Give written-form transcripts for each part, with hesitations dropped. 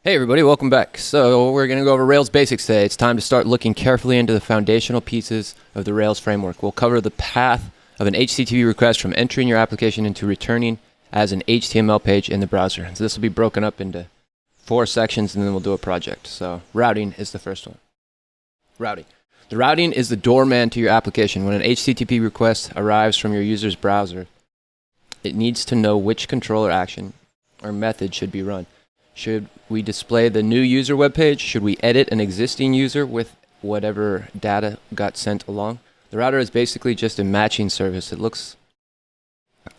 Hey everybody, welcome back. So we're going to go over Rails basics today. It's time to start looking carefully into the foundational pieces of the Rails framework. We'll cover the path of an HTTP request from entering your application into returning as an HTML page in the browser. So this will be broken up into 4 sections and then we'll do a project. So routing is the first one. Routing. The routing is the doorman to your application. When an HTTP request arrives from your user's browser, it needs to know which controller action or method should be run. Should we display the new user web page? Should we edit an existing user with whatever data got sent along? The router is basically just a matching service. It looks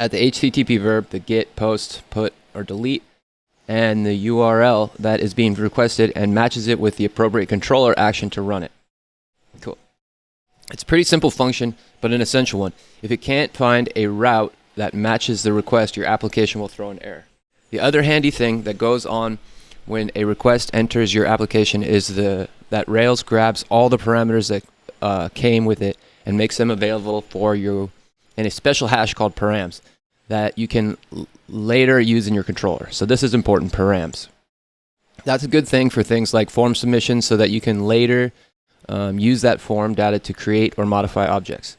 at the HTTP verb, the get, post, put, or delete, and the URL that is being requested and matches it with the appropriate controller action to run it. Cool. It's a pretty simple function, but an essential one. If it can't find a route that matches the request, your application will throw an error. The other handy thing that goes on when a request enters your application is that Rails grabs all the parameters that came with it and makes them available for you in a special hash called Params that you can later use in your controller. So this is important, Params. That's a good thing for things like form submissions so that you can later use that form data to create or modify objects.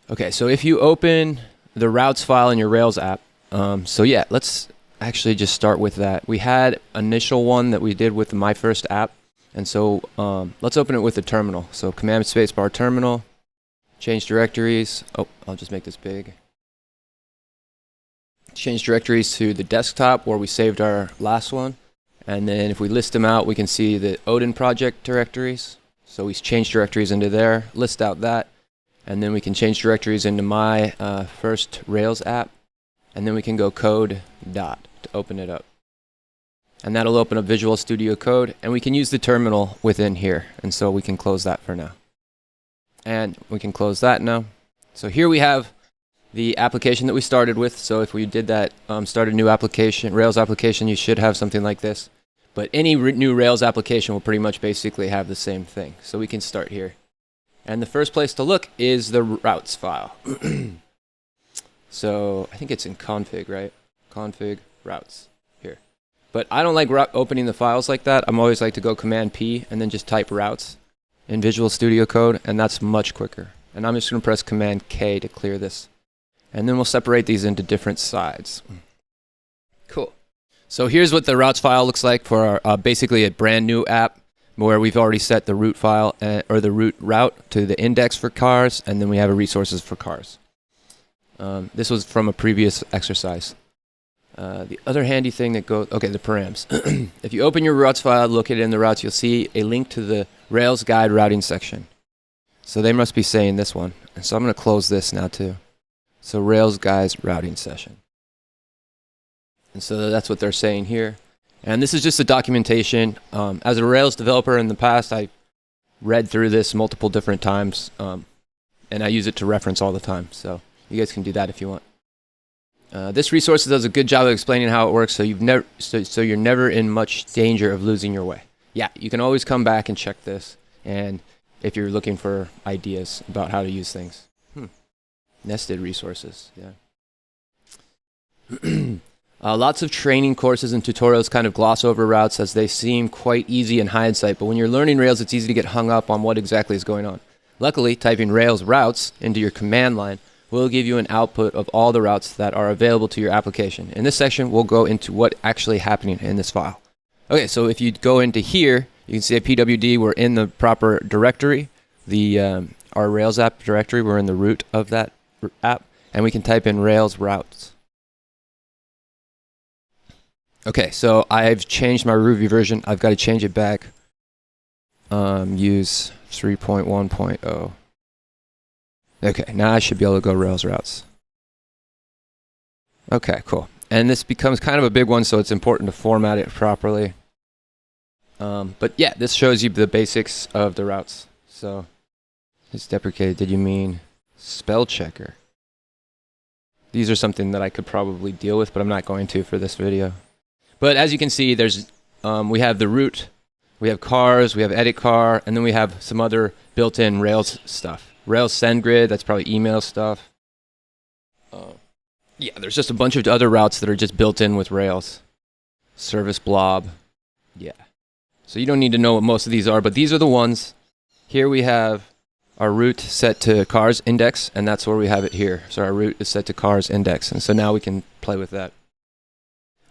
Okay, so if you open the routes file in your Rails app, let's actually just start with that. We had initial one that we did with my first app, and so let's open it with the terminal. So command spacebar terminal, change directories. Oh, I'll just make this big. Change directories to the desktop where we saved our last one, and then if we list them out, we can see the Odin project directories. So we change directories into there, list out that, and then we can change directories into my first Rails app. And then we can go code dot to open it up. And that'll open up Visual Studio Code, and we can use the terminal within here. And so we can close that for now. And we can close that now. So here we have the application that we started with. So if we did that, start a new application, Rails application, you should have something like this. But any new Rails application will pretty much basically have the same thing. So we can start here. And the first place to look is the routes file. So I think it's in config, right? Config routes here. But I don't like opening the files like that. I'm always like to go Command P and then just type routes in Visual Studio Code, and that's much quicker. And I'm just going to press Command K to clear this. And then we'll separate these into different sides. Cool. So here's what the routes file looks like for our, basically a brand new app where we've already set the route file or the route to the index for cars, and then we have a resources for cars. This was from a previous exercise. The other handy thing that goes, okay, the params. If you open your routes file, located in the routes, you'll see a link to the Rails guide routing section. So they must be saying this one. And so I'm going to close this now too. So Rails guides routing session. And so that's what they're saying here. And this is just the documentation. As a Rails developer in the past, I read through this multiple different times, and I use it to reference all the time. So you guys can do that if you want. This resource does a good job of explaining how it works, so you're never in much danger of losing your way. Yeah, you can always come back and check this, and if you're looking for ideas about how to use things. Nested resources, yeah. Lots of training courses and tutorials kind of gloss over routes as they seem quite easy in hindsight, but when you're learning Rails, it's easy to get hung up on what exactly is going on. Luckily, typing Rails routes into your command line will give you an output of all the routes that are available to your application. In this section, we'll go into what's actually happening in this file. Okay, so if you go into here, you can see at PWD, we're in the proper directory. Our Rails app directory, we're in the root of that app, and we can type in Rails routes. Okay, so I've changed my Ruby version. I've got to change it back. Use 3.1.0. Okay, now I should be able to go Rails routes. Okay, cool. And this becomes kind of a big one, so it's important to format it properly. But yeah, this shows you the basics of the routes. So it's deprecated. Did you mean spell checker? These are something that I could probably deal with, but I'm not going to for this video. But as you can see, there's we have the route, we have cars, we have edit car, and then we have some other built-in Rails stuff. Rails send grid, that's probably email stuff. Yeah, there's just a bunch of other routes that are just built in with Rails. Service blob. Yeah. So you don't need to know what most of these are, but these are the ones. Here we have our route set to cars index, and that's where we have it here. So our route is set to cars index, and so now we can play with that.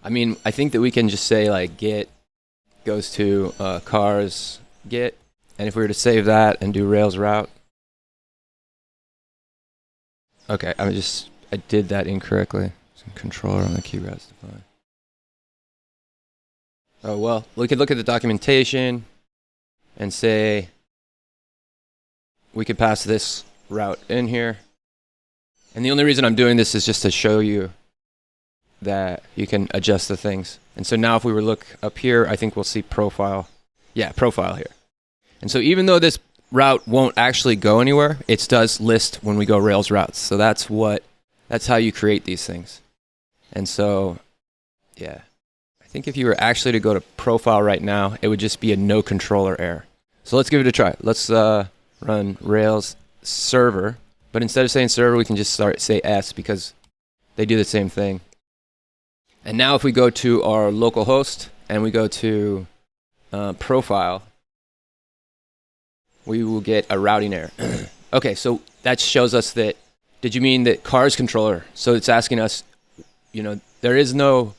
I mean, I think that we can just say like get goes to cars get, and if we were to save that and do Rails route. Okay, I did that incorrectly. Controller on the key routes defined. Oh well, we could look at the documentation and say we could pass this route in here. And the only reason I'm doing this is just to show you that you can adjust the things. And so now if we were to look up here, I think we'll see profile. Yeah, profile here. And so even though this route won't actually go anywhere, it does list when we go Rails routes. So that's how you create these things. And so, yeah, I think if you were actually to go to profile right now, it would just be a no controller error. So let's give it a try. Let's run Rails server, but instead of saying server, we can just say S because they do the same thing. And now if we go to our local host and we go to profile, we will get a routing error. Okay, so that shows us that, did you mean that cars controller? So it's asking us, there is no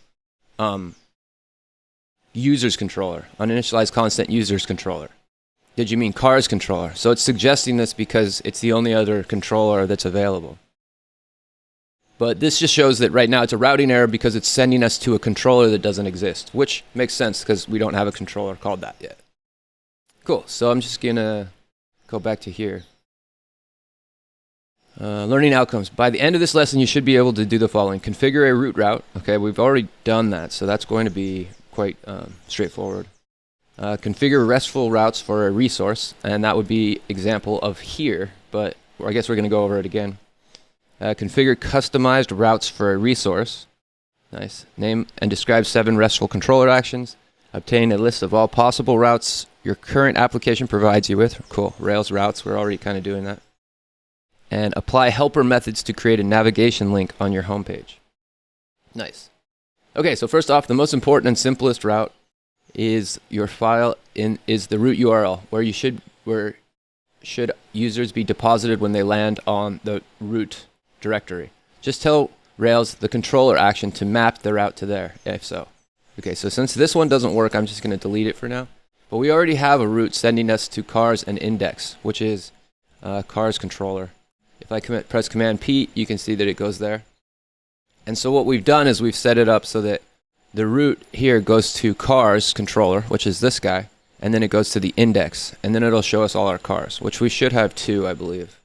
users controller, uninitialized constant users controller. Did you mean cars controller? So it's suggesting this because it's the only other controller that's available. But this just shows that right now it's a routing error because it's sending us to a controller that doesn't exist, which makes sense because we don't have a controller called that yet. Cool, so I'm just gonna go back to here. Learning outcomes. By the end of this lesson, you should be able to do the following. Configure a route route. Okay, we've already done that, so that's going to be quite straightforward. Configure restful routes for a resource, and that would be example of here, but I guess we're going to go over it again. Configure customized routes for a resource. Nice. Name and describe 7 restful controller actions. Obtain a list of all possible routes your current application provides you with. Cool. Rails routes, we're already kind of doing that. And apply helper methods to create a navigation link on your homepage. Nice. Okay, so first off, the most important and simplest route is your file is the root URL, where should users be deposited when they land on the root directory. Just tell Rails the controller action to map the route to there, if so. Okay, so since this one doesn't work, I'm just going to delete it for now. But we already have a route sending us to cars and index, which is cars controller. If I press Command P, you can see that it goes there. And so what we've done is we've set it up so that the route here goes to cars controller, which is this guy, and then it goes to the index, and then it'll show us all our cars, which we should have 2, I believe.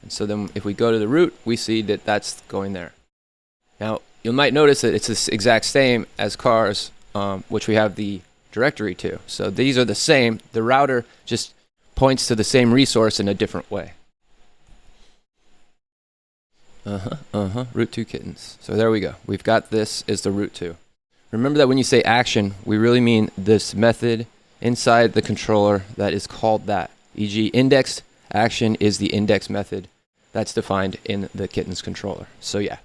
And so then if we go to the route, we see that that's going there. Now, you might notice that it's the exact same as cars, which we have the directory to. So these are the same. The router just points to the same resource in a different way. Route 2 kittens. So there we go. We've got this is the route 2. Remember that when you say action, we really mean this method inside the controller that is called that. E.g. index action is the index method that's defined in the kittens controller. So yeah,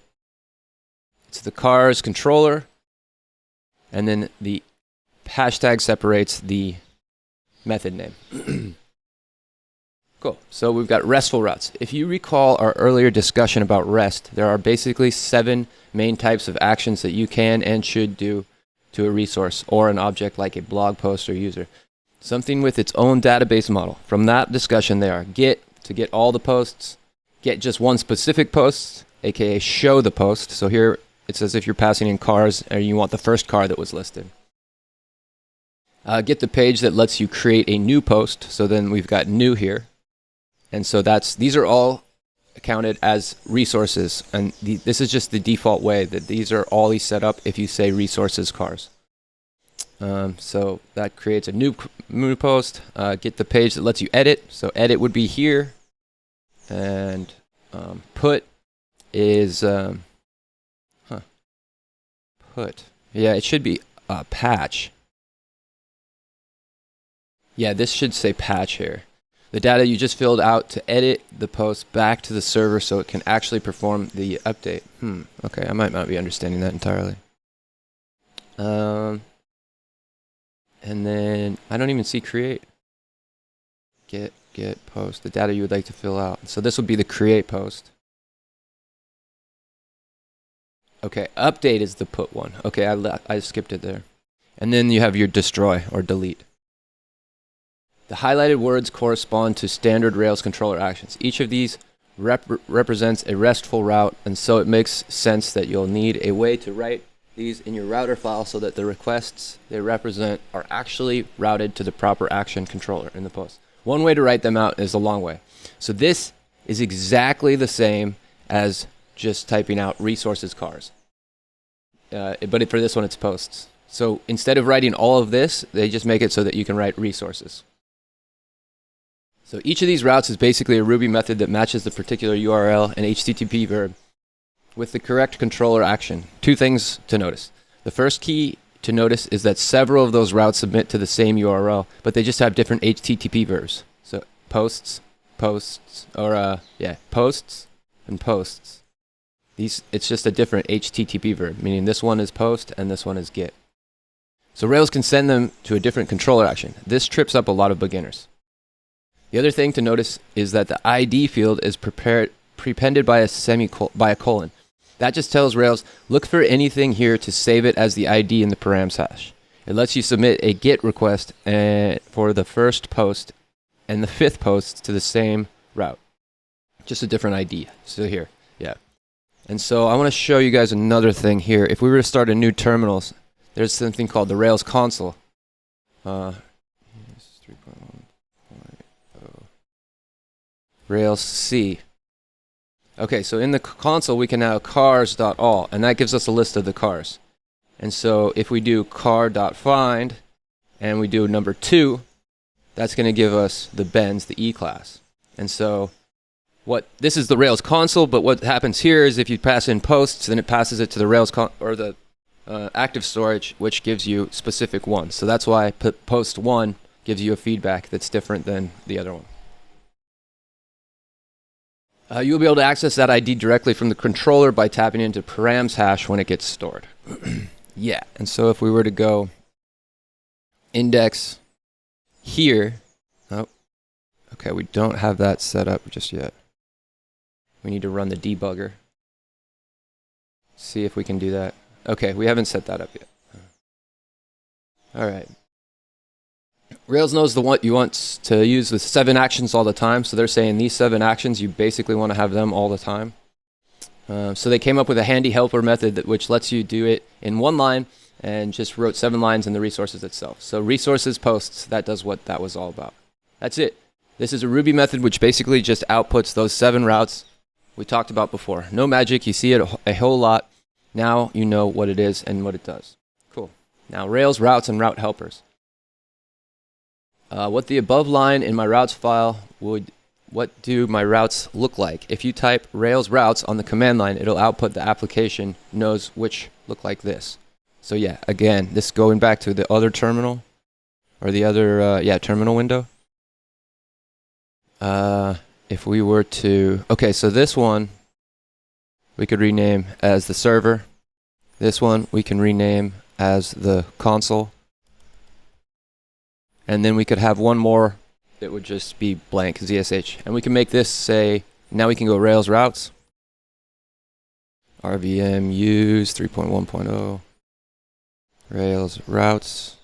it's the cars controller, and then the hashtag separates the method name. Cool. So we've got restful routes. If you recall our earlier discussion about REST, there are basically 7 main types of actions that you can and should do to a resource or an object like a blog post or user. Something with its own database model. From that discussion, they are get, to get all the posts, get just one specific post, aka show the post. So here it's as if you're passing in cars and you want the first car that was listed. Get the page that lets you create a new post. So then we've got new here. And so these are all counted as resources. And this is just the default way that these are always set up if you say resources cars. So that creates a new post. Get the page that lets you edit. So edit would be here. And put is, put. Yeah, it should be patch. Yeah, this should say patch here. The data you just filled out to edit the post back to the server so it can actually perform the update. Okay, I might not be understanding that entirely. And then I don't even see create. Get post, the data you would like to fill out. So this will be the create post. Okay, update is the put one. Okay, I skipped it there. And then you have your destroy or delete. The highlighted words correspond to standard Rails controller actions. Each of these represents a RESTful route, and so it makes sense that you'll need a way to write these in your router file so that the requests they represent are actually routed to the proper action controller in the post. One way to write them out is a long way. So this is exactly the same as just typing out resources cars. But for this one, it's posts. So instead of writing all of this, they just make it so that you can write resources. So each of these routes is basically a Ruby method that matches the particular URL and HTTP verb with the correct controller action. Two things to notice. The first key to notice is that several of those routes submit to the same URL, but they just have different HTTP verbs. So posts, posts, and posts. It's just a different HTTP verb, meaning this one is post and this one is get. So Rails can send them to a different controller action. This trips up a lot of beginners. The other thing to notice is that the ID field is prepended by a colon. That just tells Rails, look for anything here to save it as the ID in the params hash. It lets you submit a GET request for the first post and the fifth post to the same route. Just a different ID. So here, yeah. And so I want to show you guys another thing here. If we were to start a new terminal, there's something called the Rails console. Rails C. Okay, so in the console we can now cars.all, and that gives us a list of the cars. And so if we do car.find and we do number 2, that's going to give us the Benz, the E class. And so this is the Rails console, but what happens here is if you pass in posts, then it passes it to the Rails or the active storage, which gives you specific ones. So that's why post 1 gives you a feedback that's different than the other one. You'll be able to access that ID directly from the controller by tapping into params hash when it gets stored. Yeah, and so if we were to go index here, okay, we don't have that set up just yet. We need to run the debugger. See if we can do that. Okay, we haven't set that up yet. All right. Rails knows what you want to use the 7 actions all the time, so they're saying these 7 actions, you basically want to have them all the time. So they came up with a handy helper method which lets you do it in one line and just wrote 7 lines in the resources itself. So resources posts, that does what that was all about. That's it. This is a Ruby method which basically just outputs those 7 routes we talked about before. No magic, you see it a whole lot. Now you know what it is and what it does. Cool. Now Rails routes and route helpers. What the above line in my routes file what do my routes look like? If you type Rails routes on the command line, it'll output the application knows which look like this. So yeah, again, this going back to the other terminal or the other, terminal window. If we were to, okay, so this one we could rename as the server. This one we can rename as the console. And then we could have one more that would just be blank, ZSH. And we can make this say, now we can go Rails routes. RVM use 3.1.0. Rails routes.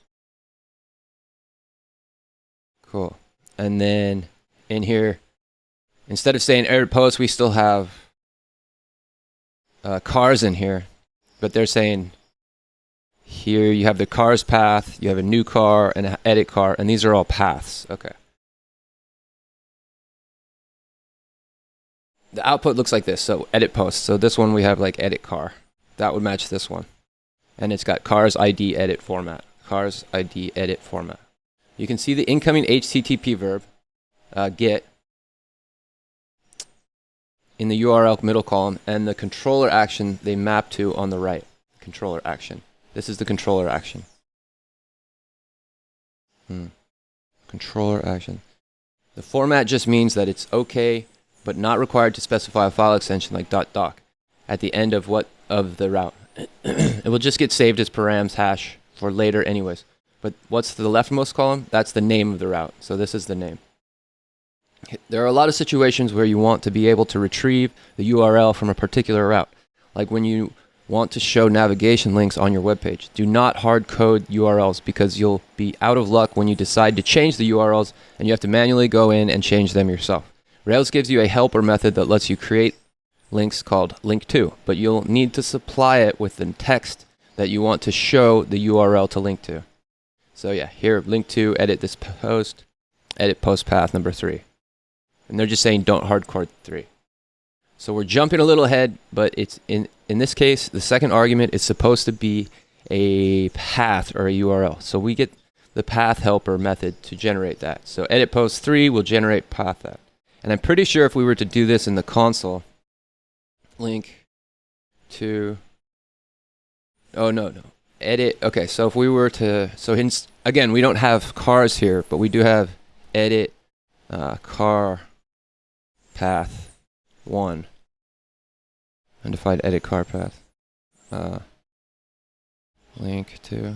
Cool. And then in here, instead of saying error post, we still have cars in here. But they're saying here you have the cars path, you have a new car and an edit car, and these are all paths. Okay. The output looks like this. So edit post. So this one we have like edit car. That would match this one. And it's got cars ID edit format. Cars ID edit format. You can see the incoming HTTP verb, get, in the URL middle column, and the controller action they map to on the right. Controller action. This is the controller action. Controller action. The format just means that it's okay, but not required to specify a file extension like .doc at the end of the route. It will just get saved as params hash for later anyways. But what's the leftmost column? That's the name of the route. So this is the name. There are a lot of situations where you want to be able to retrieve the URL from a particular route, like when you want to show navigation links on your web page. Do not hard code URLs because you'll be out of luck when you decide to change the URLs and you have to manually go in and change them yourself. Rails gives you a helper method that lets you create links called link to, but you'll need to supply it with the text that you want to show the URL to link to. So yeah, here, link to, edit this post, edit post path number 3. And they're just saying don't hardcode 3. So we're jumping a little ahead, but it's in this case, the second argument is supposed to be a path or a URL. So we get the path helper method to generate that. So edit post 3 will generate path that. And I'm pretty sure if we were to do this in the console, link to, oh no, edit, okay, so if we were to, again, we don't have cars here, but we do have edit car path 1. Undefined edit car path. Link to.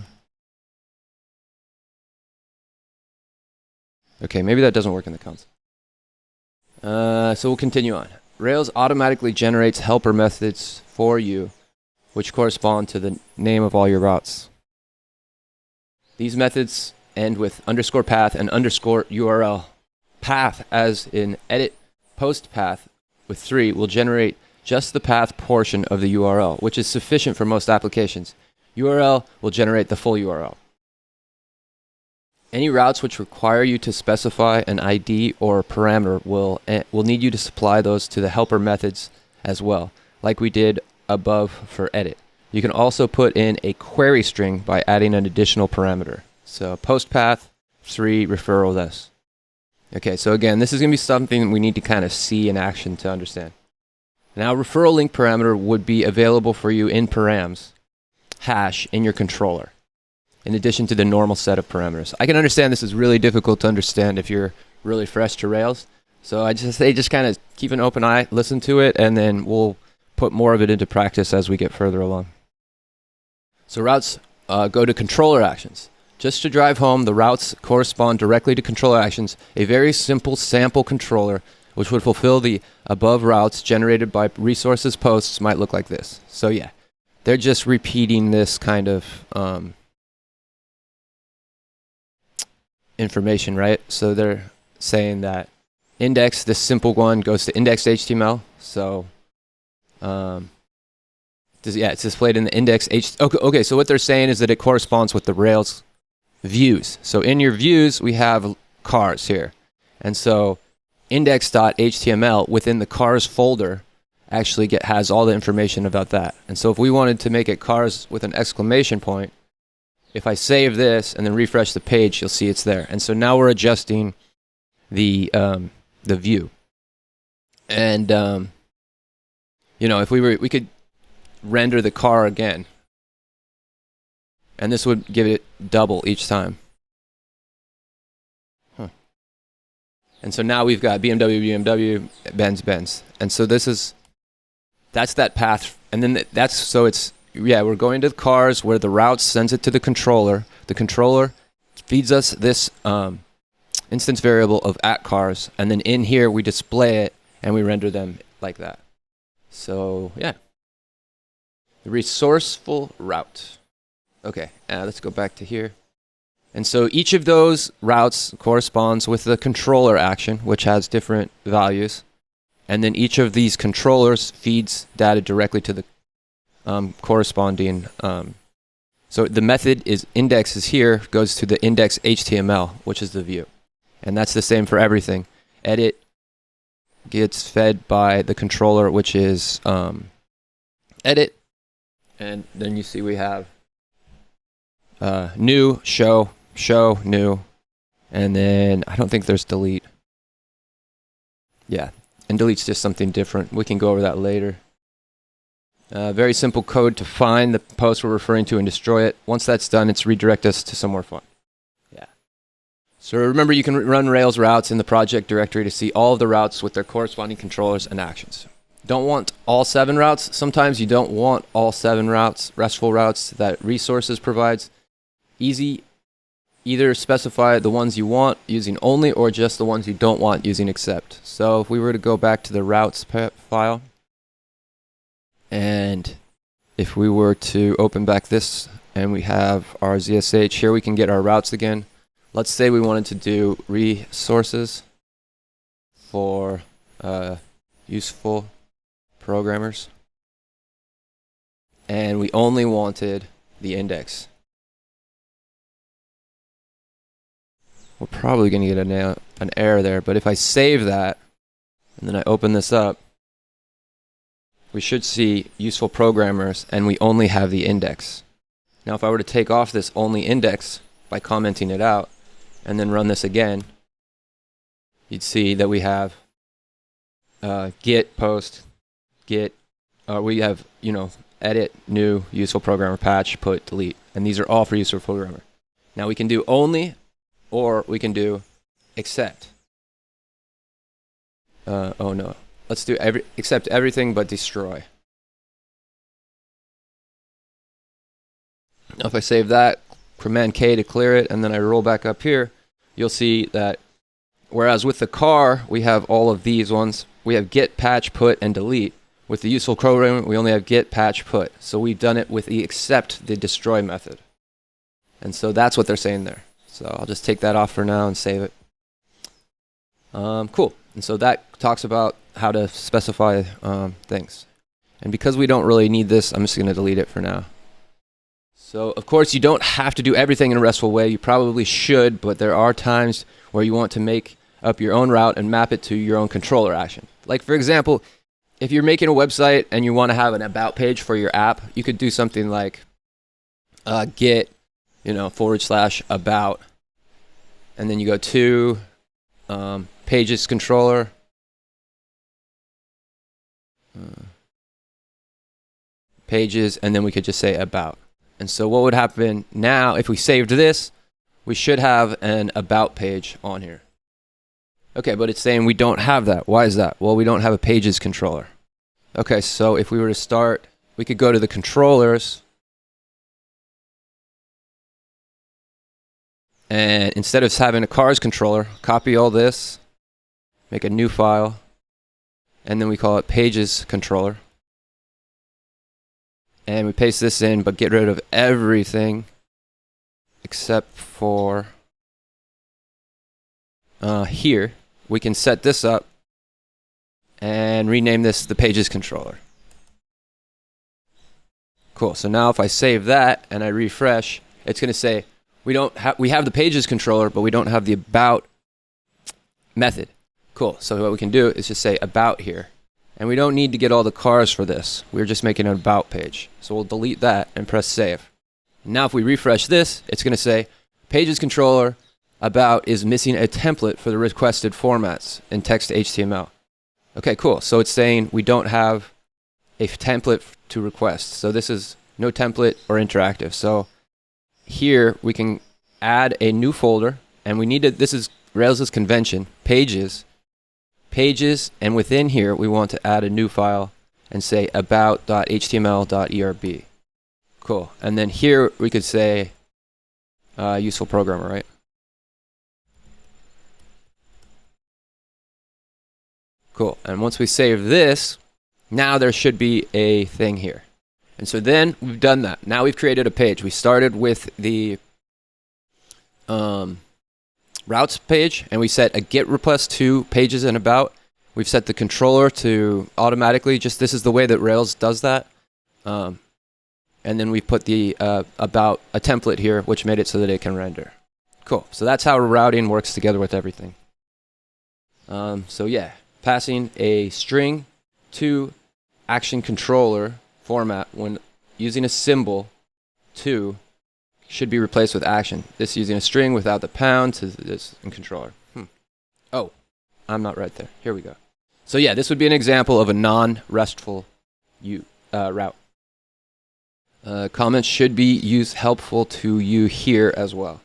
Okay, maybe that doesn't work in the console. So we'll continue on. Rails automatically generates helper methods for you, which correspond to the name of all your routes. These methods end with underscore path and underscore URL. Path, as in edit post path with 3, will generate just the path portion of the URL, which is sufficient for most applications. URL will generate the full URL. Any routes which require you to specify an ID or parameter will need you to supply those to the helper methods as well, like we did above for edit. You can also put in a query string by adding an additional parameter. So post path 3 referral this. Okay, so again, this is going to be something we need to kind of see in action to understand. Now, referral link parameter would be available for you in Params hash in your controller, in addition to the normal set of parameters. I can understand this is really difficult to understand if you're really fresh to Rails. So I just say just kind of keep an open eye, listen to it, and then we'll put more of it into practice as we get further along. So routes go to controller actions. Just to drive home, the routes correspond directly to controller actions, a very simple sample controller which would fulfill the above routes generated by resources posts might look like this. So yeah, they're just repeating this kind of information, right? So they're saying that index, this simple one, goes to index.html. So it's displayed in the index. Okay, so what they're saying is that it corresponds with the Rails views. So in your views, we have cars here. And so index.html within the cars folder actually has all the information about that. And so if we wanted to make it cars with an exclamation point, if I save this and then refresh the page, you'll see it's there. And so now we're adjusting the view. And if we could render the car again, and this would give it double each time. And so now we've got BMW, Benz. And so that's that path. And then we're going to the cars where the route sends it to the controller. The controller feeds us this instance variable of @cars. And then in here, we display it and we render them like that. So yeah. The resourceful route. Okay, let's go back to here. And so each of those routes corresponds with the controller action, which has different values. And then each of these controllers feeds data directly to the corresponding. So the method indexes here goes to the index.html, which is the view. And that's the same for everything. Edit gets fed by the controller, which is edit. And then you see we have new, show, new, and then I don't think there's delete. Yeah, and delete's just something different. We can go over that later. Very simple code to find the post we're referring to and destroy it. Once that's done, it's redirect us to somewhere fun. Yeah. So remember, you can run Rails routes in the project directory to see all of the routes with their corresponding controllers and actions. Don't want all 7 routes. Sometimes you don't want all 7 routes, restful routes that resources provides. Easy either specify the ones you want using only or just the ones you don't want using except. So if we were to go back to the routes file, and if we were to open back this and we have our ZSH, here we can get our routes again. Let's say we wanted to do resources for useful programmers, and we only wanted the index. We're probably going to get an error there, but if I save that and then I open this up, we should see useful programmers, and we only have the index. Now if I were to take off this only index by commenting it out and then run this again, you'd see that we have git post, git, we have, edit, new, useful programmer, patch, put, delete, and these are all for useful programmer. Now we can do only, or we can do except. Oh no, let's do except everything but destroy. Now if I save that, Command K to clear it, and then I roll back up here, you'll see that whereas with the car we have all of these ones, we have git, patch, put, and delete. With the useful programmer, we only have git, patch, put. So we've done it with the except the destroy method. And so that's what they're saying there. So I'll just take that off for now and save it. Cool. And so that talks about how to specify things. And because we don't really need this, I'm just going to delete it for now. So of course you don't have to do everything in a RESTful way. You probably should, but there are times where you want to make up your own route and map it to your own controller action. Like for example, if you're making a website and you want to have an about page for your app, you could do something like git, /about, and then you go to pages controller, pages, and then we could just say about. And so what would happen now if we saved this, we should have an about page on here. Okay, but it's saying we don't have that. Why is that? Well, we don't have a pages controller. Okay, so if we were to start, we could go to the controllers, and instead of having a cars controller, copy all this, make a new file, and then we call it pages controller. And we paste this in, but get rid of everything except for here. We can set this up and rename this the pages controller. Cool. So now if I save that and I refresh, it's going to say we have the pages controller, but we don't have the about method. Cool. So what we can do is just say about here. And we don't need to get all the cars for this. We're just making an about page. So we'll delete that and press save. Now if we refresh this, it's going to say pages controller about is missing a template for the requested formats in text to HTML. Okay, cool. So it's saying we don't have a template to request. So this is no template or interactive. So here we can add a new folder, and we need to, this is Rails' convention, pages, and within here we want to add a new file and say about.html.erb. Cool. And then here we could say useful programmer, right? Cool. And once we save this, now there should be a thing here. And so then we've done that. Now we've created a page. We started with the routes page, and we set a get request to pages and about. We've set the controller to automatically, just this is the way that Rails does that. And then we put the about a template here, which made it so that it can render. Cool. So that's how routing works together with everything. So yeah, passing a string to action controller format when using a symbol to should be replaced with action. This using a string without the pound to this in controller. Oh, I'm not right there. Here we go. So yeah, this would be an example of a non-RESTful route. Comments should be helpful to you here as well.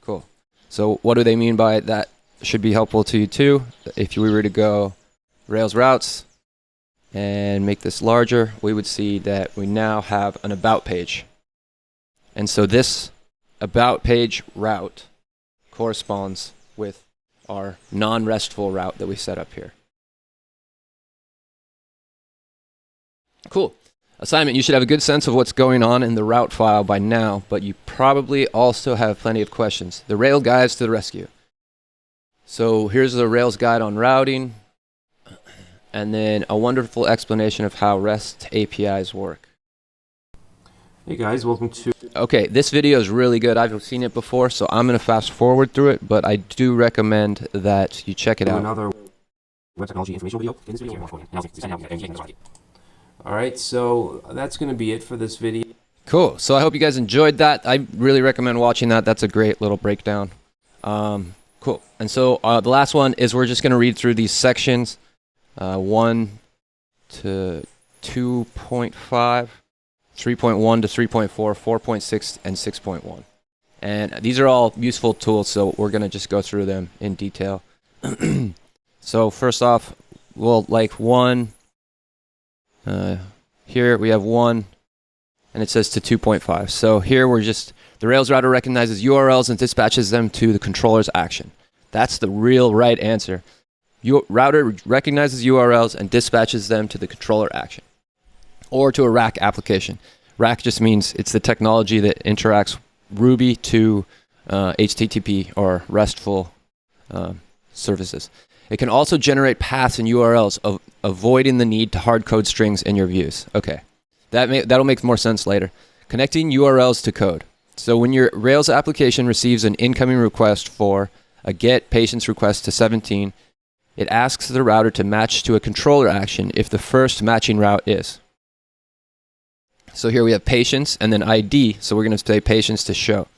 Cool. So what do they mean by that should be helpful to you too? If we were to go Rails routes and make this larger, we would see that we now have an about page. And so this about page route corresponds with our non-restful route that we set up here. Cool. Assignment, you should have a good sense of what's going on in the route file by now, but you probably also have plenty of questions. The Rail guides to the rescue. So here's the Rails guide on routing, and then a wonderful explanation of how REST APIs work. Hey guys, welcome to... Okay, this video is really good. I've seen it before, so I'm going to fast forward through it, but I do recommend that you check it out. Another web technology informational video. In this video, alright, so that's going to be it for this video. Cool. So I hope you guys enjoyed that. I really recommend watching that. That's a great little breakdown. Cool. And so the last one is we're just going to read through these sections, 1 to 2.5, 3.1 to 3.4, 4.6, and 6.1. And these are all useful tools, so we're going to just go through them in detail. So first off, we'll like 1. Here we have 1, and it says to 2.5. So here we're just, the Rails router recognizes URLs and dispatches them to the controller's action. That's the real right answer. Router recognizes URLs and dispatches them to the controller action, or to a rack application. Rack just means it's the technology that interacts Ruby to HTTP or RESTful services. It can also generate paths and URLs, avoiding the need to hard code strings in your views. Okay, that'll make more sense later. Connecting URLs to code. So when your Rails application receives an incoming request for a get patience request to 17, it asks the router to match to a controller action if the first matching route is. So here we have patience and then ID, so we're going to say patience to show.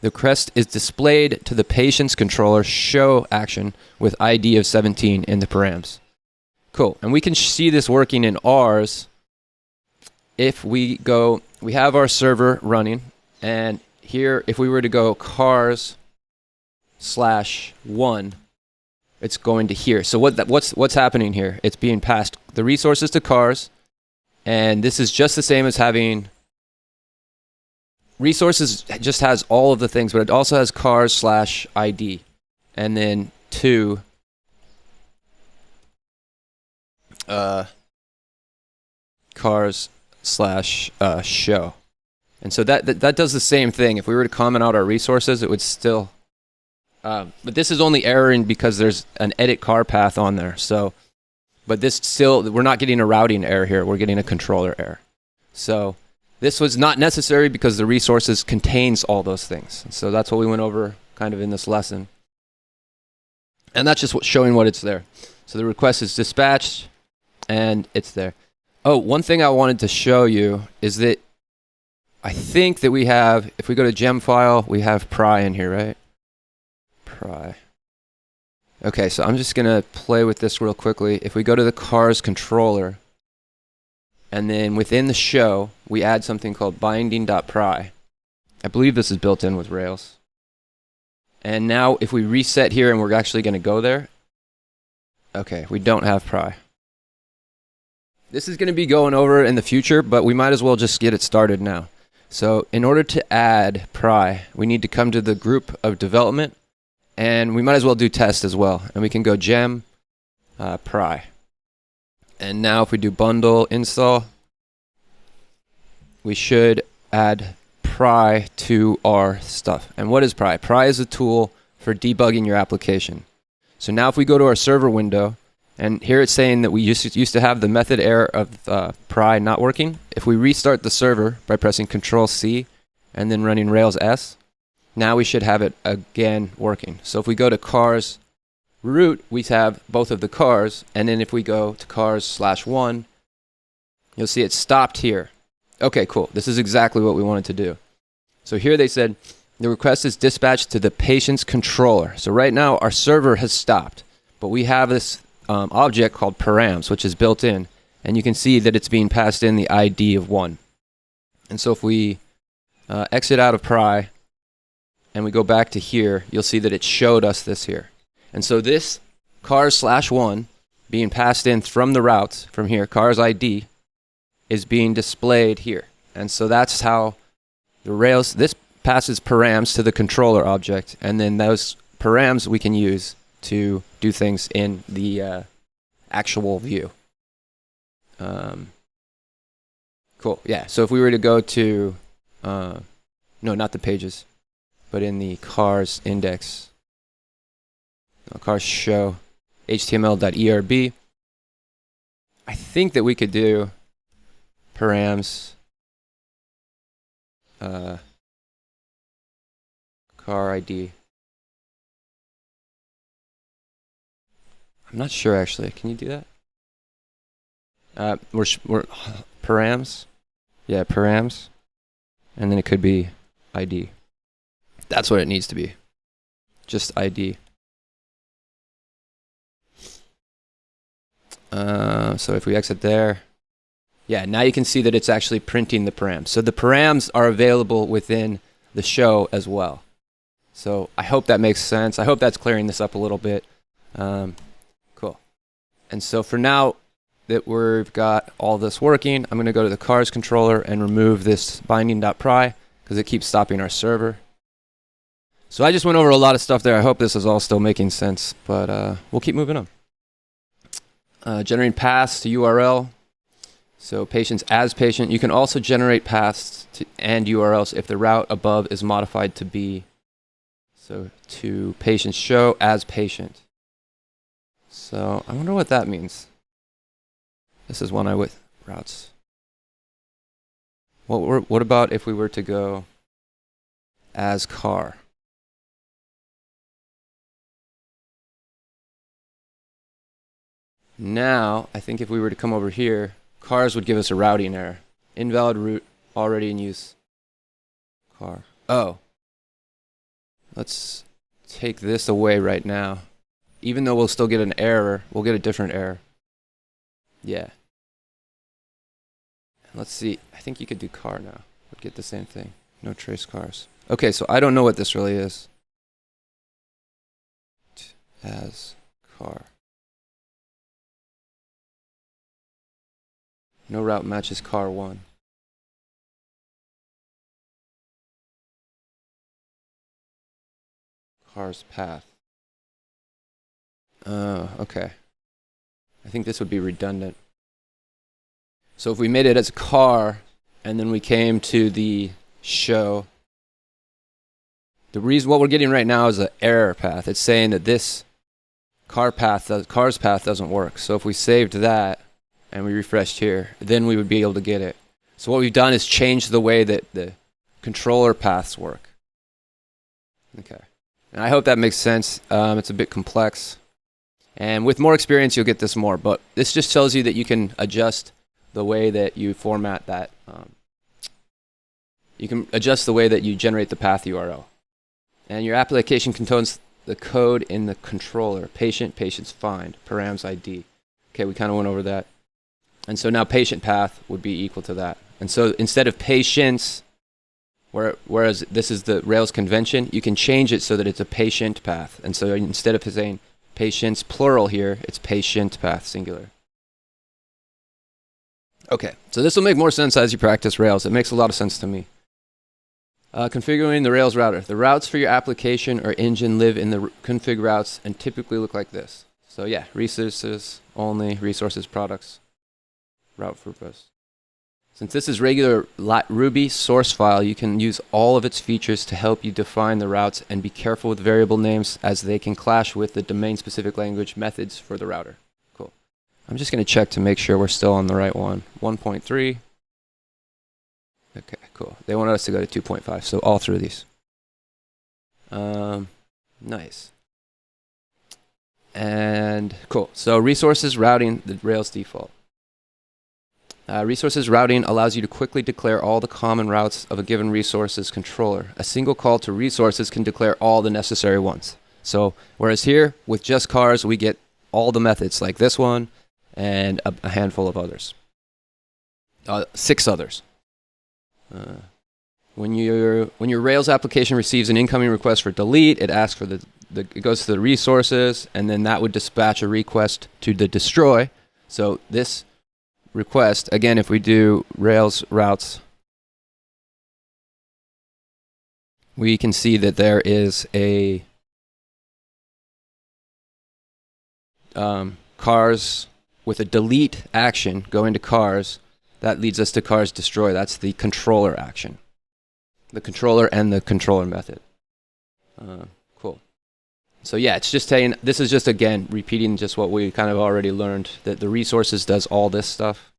The request is displayed to the patience controller show action with ID of 17 in the params. Cool. And we can see this working in ours if we go, we have our server running, and here if we were to go cars/1, it's going to here. So what's happening here? It's being passed the resources to cars, and this is just the same as having resources. Just has all of the things, but it also has cars/ID, and then to cars/show. And so that does the same thing. If we were to comment out our resources, it would still, but this is only erroring because there's an edit car path on there. So, but this still, we're not getting a routing error here. We're getting a controller error. So this was not necessary because the resources contains all those things. So that's what we went over kind of in this lesson. And that's just showing what it's there. So the request is dispatched and it's there. Oh, one thing I wanted to show you is that I think that we have, if we go to gem file, we have pry in here, right? Pry. Okay, so I'm just going to play with this real quickly. If we go to the cars controller, and then within the show, we add something called binding.pry. I believe this is built in with Rails. And now if we reset here and we're actually going to go there, okay, we don't have pry. This is going to be going over in the future, but we might as well just get it started now. So in order to add pry, we need to come to the group of development, and we might as well do test as well. And we can go gem pry. And now if we do bundle install, we should add pry to our stuff. And what is pry? Pry is a tool for debugging your application. So now if we go to our server window, and here it's saying that we used to have the method error of pry not working. If we restart the server by pressing Control-C and then running Rails S, now we should have it again working. So if we go to cars route, we have both of the cars, and then if we go to cars/1, you'll see it stopped here. Okay, cool. This is exactly what we wanted to do. So here they said the request is dispatched to the patience controller. So right now our server has stopped, but we have this object called Params, which is built in, and you can see that it's being passed in the ID of 1. And so if we exit out of pry and we go back to here, you'll see that it showed us this here. And so this cars/1 being passed in from the routes from here, cars ID, is being displayed here. And so that's how the Rails, this passes params to the controller object, and then those params we can use to do things in the actual view. Cool. Yeah. So if we were to go to, no, not the pages, but in the cars index, cars show html.erb, I think that we could do params car ID. I'm not sure actually. Can you do that? We're params. Yeah, params. And then it could be ID. That's what it needs to be. Just ID. So if we exit there, yeah, now you can see that it's actually printing the params. So the params are available within the show as well. So I hope that makes sense. I hope that's clearing this up a little bit. Cool. And so for now that we've got all this working, I'm going to go to the cars controller and remove this binding.pry because it keeps stopping our server. So I just went over a lot of stuff there. I hope this is all still making sense, but we'll keep moving on. Generating paths to URL. So patients as patient. You can also generate paths and URLs if the route above is modified to be. So to patient show as patient. So I wonder what that means. This is one I with routes. What about if we were to go as car? Now, I think if we were to come over here, cars would give us a routing error. Invalid route already in use. Car. Oh. Let's take this away right now. Even though we'll still get an error, we'll get a different error. Yeah. Let's see. I think you could do car now. Would get the same thing. No trace cars. Okay, so I don't know what this really is. As car. No route matches car 1. Car's path. Okay. I think this would be redundant. So if we made it as a car, and then we came to the show, the reason what we're getting right now is an error path. It's saying that this car's path doesn't work. So if we saved that and we refreshed here, then we would be able to get it. So what we've done is change the way that the controller paths work. Okay. And I hope that makes sense. It's a bit complex. And with more experience, you'll get this more. But this just tells you that you can adjust the way that you format that. You can adjust the way that you generate the path URL. And your application contains the code in the controller. Patient, patient's find, params ID. Okay, we kind of went over that. And so now patient path would be equal to that. And so instead of patients, whereas this is the Rails convention, you can change it so that it's a patient path. And so instead of saying patients plural here, it's patient path singular. Okay, so this will make more sense as you practice Rails. It makes a lot of sense to me. Configuring the Rails router. The routes for your application or engine live in the config routes and typically look like this. So yeah, resources only, resources products, route for bus. Since this is regular Ruby source file, you can use all of its features to help you define the routes and be careful with variable names as they can clash with the domain-specific language methods for the router. Cool. I'm just going to check to make sure we're still on the right one. 1.3. Okay, cool. They wanted us to go to 2.5, so all through these. Nice. And cool. So resources routing, the Rails default. Resources routing allows you to quickly declare all the common routes of a given resources controller. A single call to resources can declare all the necessary ones. So whereas here, with just cars, we get all the methods, like this one, and a handful of others. 6 others. When your Rails application receives an incoming request for delete, it asks for it goes to the resources, and then that would dispatch a request to the destroy. So this request, again, if we do Rails routes, we can see that there is a cars with a delete action going to cars. That leads us to cars destroy. That's the controller action. The controller and the controller method. Cool. So yeah, it's just saying, this is just, again, repeating just what we kind of already learned, that the resources does all this stuff.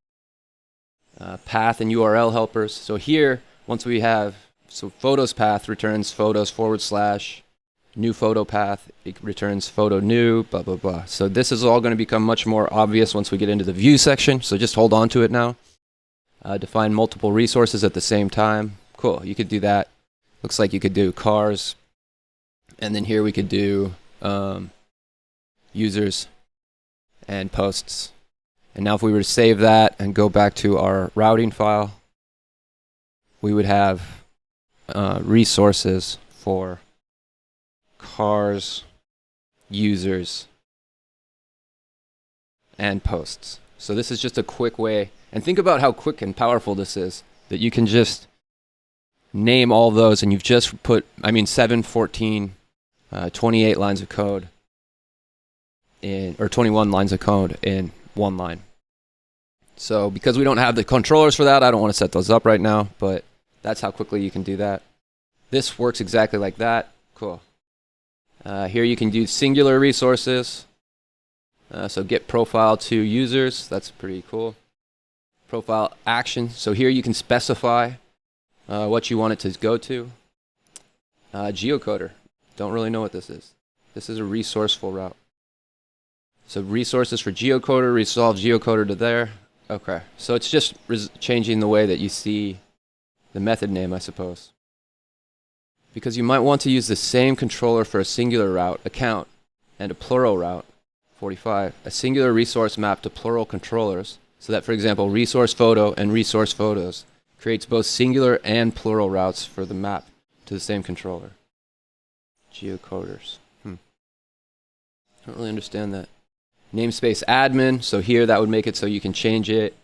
Path and URL helpers. So here, once we have, so photos path returns photos / new photo path. It returns photo new, blah, blah, blah. So this is all going to become much more obvious once we get into the view section. So just hold on to it now. Define multiple resources at the same time. Cool, you could do that. Looks like you could do cars. And then here we could do users and posts. And now if we were to save that and go back to our routing file, we would have resources for cars, users, and posts. So this is just a quick way. And think about how quick and powerful this is, that you can just name all those and you've just put, 7, 14, 28 lines of code in, or 21 lines of code in one line. So because we don't have the controllers for that, I don't want to set those up right now, but that's how quickly you can do that. This works exactly like that. Cool. Here you can do singular resources. So get profile to users. That's pretty cool. Profile action. So here you can specify what you want it to go to. Geocoder. Don't really know what this is. This is a resourceful route. So resources for geocoder, resolve geocoder to there. Okay, so it's just changing the way that you see the method name, I suppose. Because you might want to use the same controller for a singular route, account, and a plural route, 45, a singular resource map to plural controllers, so that, for example, resource photo and resource photos creates both singular and plural routes for the map to the same controller. Geocoders. I don't really understand that. Namespace admin. So here that would make it so you can change it.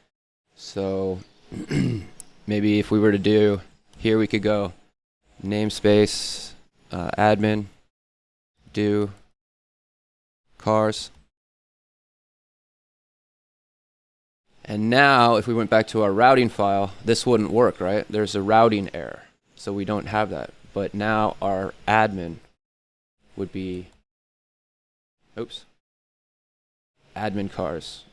So maybe if we were to do, here we could go namespace admin do cars. And now if we went back to our routing file, this wouldn't work, right? There's a routing error. So we don't have that. But now our admin would be, oops, admin cars.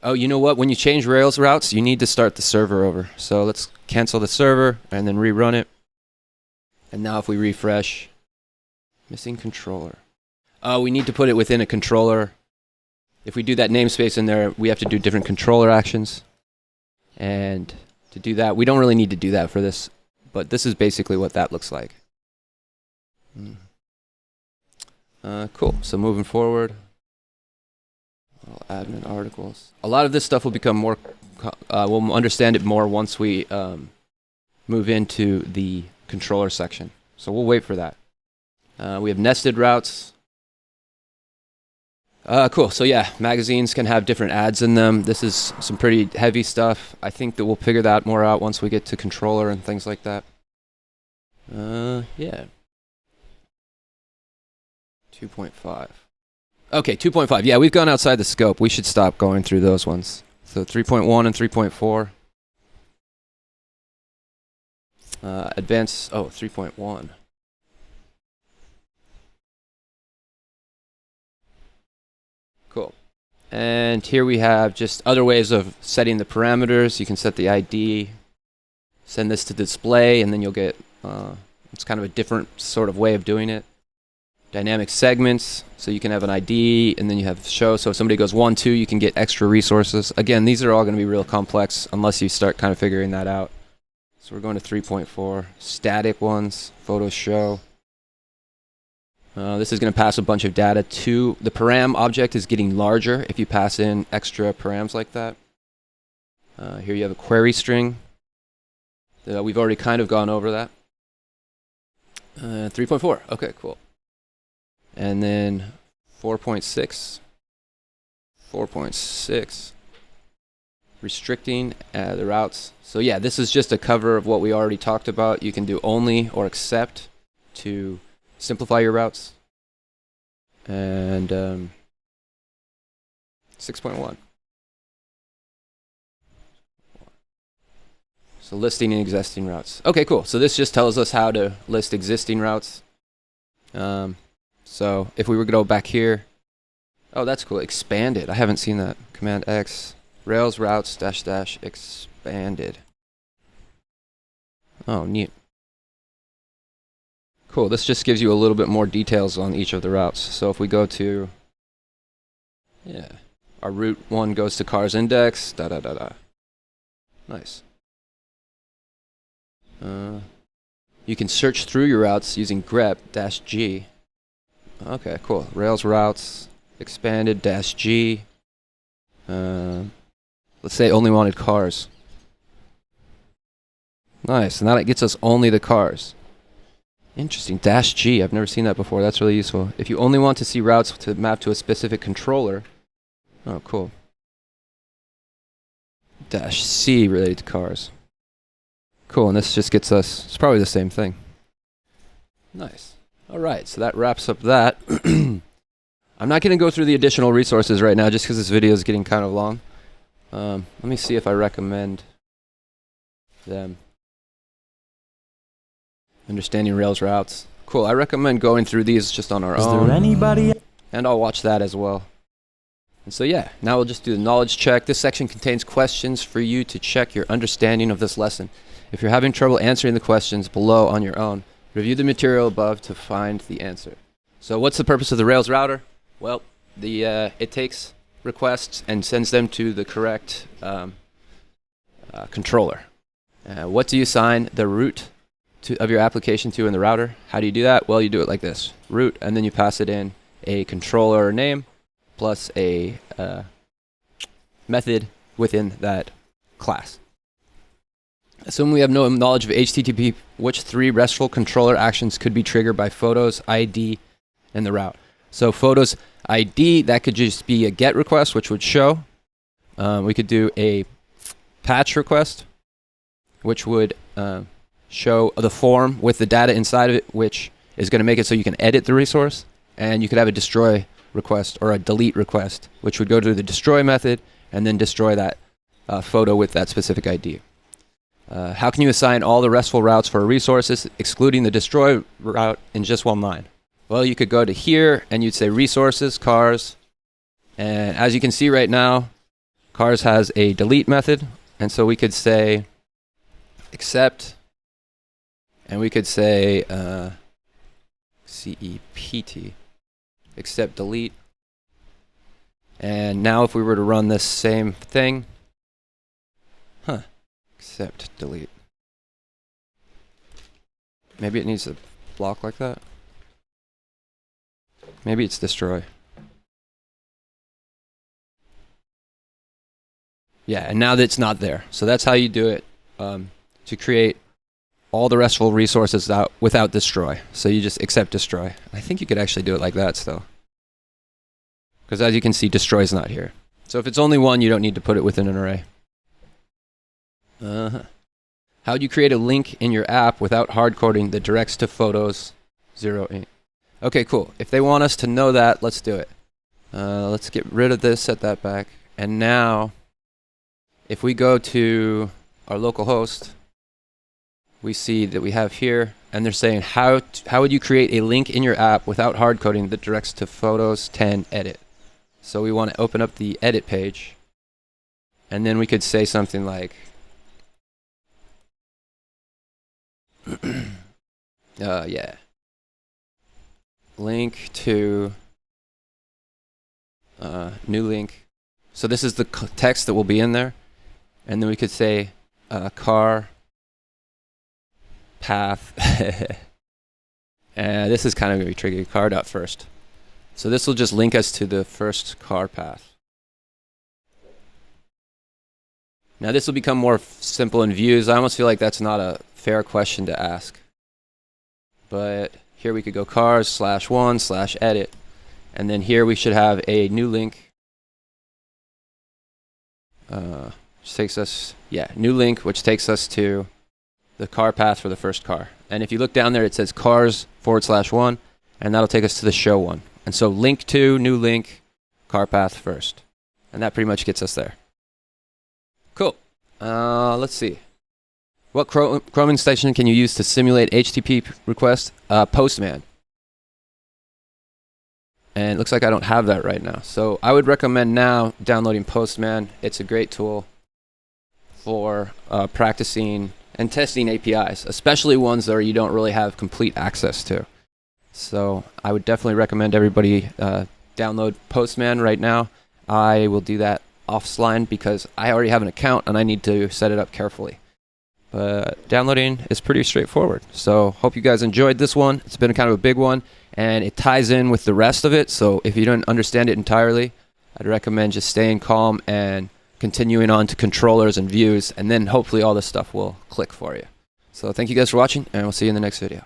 Oh, you know what? When you change Rails routes, you need to start the server over. So let's cancel the server and then rerun it. And now if we refresh, missing controller. Oh, we need to put it within a controller. If we do that namespace in there, we have to do different controller actions. And to do that, we don't really need to do that for this, but this is basically what that looks like. Cool. So moving forward, admin articles. A lot of this stuff will become more, we'll understand it more once we move into the controller section. So we'll wait for that. We have nested routes. Cool. So yeah, magazines can have different ads in them. This is some pretty heavy stuff. I think that we'll figure that more out once we get to controller and things like that. Yeah. 2.5. Okay, 2.5. Yeah, we've gone outside the scope. We should stop going through those ones. So 3.1 and 3.4. Advanced, 3.1. Cool. And here we have just other ways of setting the parameters. You can set the ID, send this to display, and then you'll get, it's kind of a different sort of way of doing it. Dynamic segments, so you can have an ID, and then you have show. So if somebody goes 1, 2, you can get extra resources. Again, these are all going to be real complex unless you start kind of figuring that out. So we're going to 3.4. Static ones, photo show. This is going to pass a bunch of data to the param object. Is getting larger if you pass in extra params like that. Here you have a query string. We've already kind of gone over that. 3.4. Okay, cool. And then 4.6. 4.6. Restricting the routes. So yeah, this is just a cover of what we already talked about. You can do only or except to simplify your routes. And 6.1. So listing existing routes. Okay, cool. So this just tells us how to list existing routes. So if we were to go back here, oh, that's cool. Expanded. I haven't seen that. Command X. Rails routes -- expanded. Oh, neat. Cool. This just gives you a little bit more details on each of the routes. So if we go to, yeah, our route 1 goes to cars index. Nice. You can search through your routes using grep -g. Okay, cool. Rails routes expanded -g. Let's say only wanted cars. Nice. And now that gets us only the cars. Interesting. -g. I've never seen that before. That's really useful. If you only want to see routes to map to a specific controller. Oh, cool. -c related to cars. Cool. And this just gets us, it's probably the same thing. Nice. All right. So that wraps up that. I'm not going to go through the additional resources right now just because this video is getting kind of long. Let me see if I recommend them. Understanding Rails routes. Cool. I recommend going through these just on our own. Is there anybody? And I'll watch that as well. And so yeah, now we'll just do the knowledge check. This section contains questions for you to check your understanding of this lesson. If you're having trouble answering the questions below on your own, review the material above to find the answer. So what's the purpose of the Rails router? Well, it takes requests and sends them to the correct controller. What do you assign the root of your application to in the router? How do you do that? Well, you do it like this. Root, and then you pass it in a controller name plus a method within that class. Assuming we have no knowledge of HTTP, which 3 RESTful controller actions could be triggered by photos, ID, and the route? So photos ID, that could just be a GET request, which would show. We could do a patch request, which would show the form with the data inside of it, which is going to make it so you can edit the resource. And you could have a destroy request or a delete request, which would go to the destroy method and then destroy that photo with that specific ID. How can you assign all the RESTful routes for resources, excluding the destroy route, in just one line? Well, you could go to here and you'd say resources, cars. And as you can see right now, cars has a delete method. And so we could say except, and we could say CEPT, except delete. And now if we were to run this same thing, except delete. Maybe it needs a block like that. Maybe it's destroy. Yeah, and now that it's not there. So that's how you do it to create all the RESTful resources out without destroy. So you just accept destroy. I think you could actually do it like that still. Because as you can see, destroy is not here. So if it's only one, you don't need to put it within an array. How do you create a link in your app without hard coding that directs to photos 08? Okay, cool. If they want us to know that, let's do it. Let's get rid of this, set that back. And now, if we go to our local host, we see that we have here, and they're saying, how would you create a link in your app without hard coding that directs to photos 10 edit? So we want to open up the edit page, and then we could say something like, yeah, link to new link. So this is the text that will be in there, and then we could say car path. And this is kind of going to be tricky. Car.first. So this will just link us to the first car path. Now this will become more simple in views. I almost feel like that's not a fair question to ask. But here we could go cars /1/edit. And then here we should have a new link. Which takes us, new link, which takes us to the car path for the first car. And if you look down there, it says cars/1, and that'll take us to the show one. And so link to, new link, car path first. And that pretty much gets us there. Cool. Let's see. What Chrome extension can you use to simulate HTTP requests? Postman. And it looks like I don't have that right now. So I would recommend now downloading Postman. It's a great tool for practicing and testing APIs, especially ones that you don't really have complete access to. So I would definitely recommend everybody download Postman right now. I will do that offline because I already have an account and I need to set it up carefully. But downloading is pretty straightforward. So hope you guys enjoyed this one. It's been kind of a big one, and it ties in with the rest of it. So if you don't understand it entirely, I'd recommend just staying calm and continuing on to controllers and views, and then hopefully all this stuff will click for you. So thank you guys for watching, and we'll see you in the next video.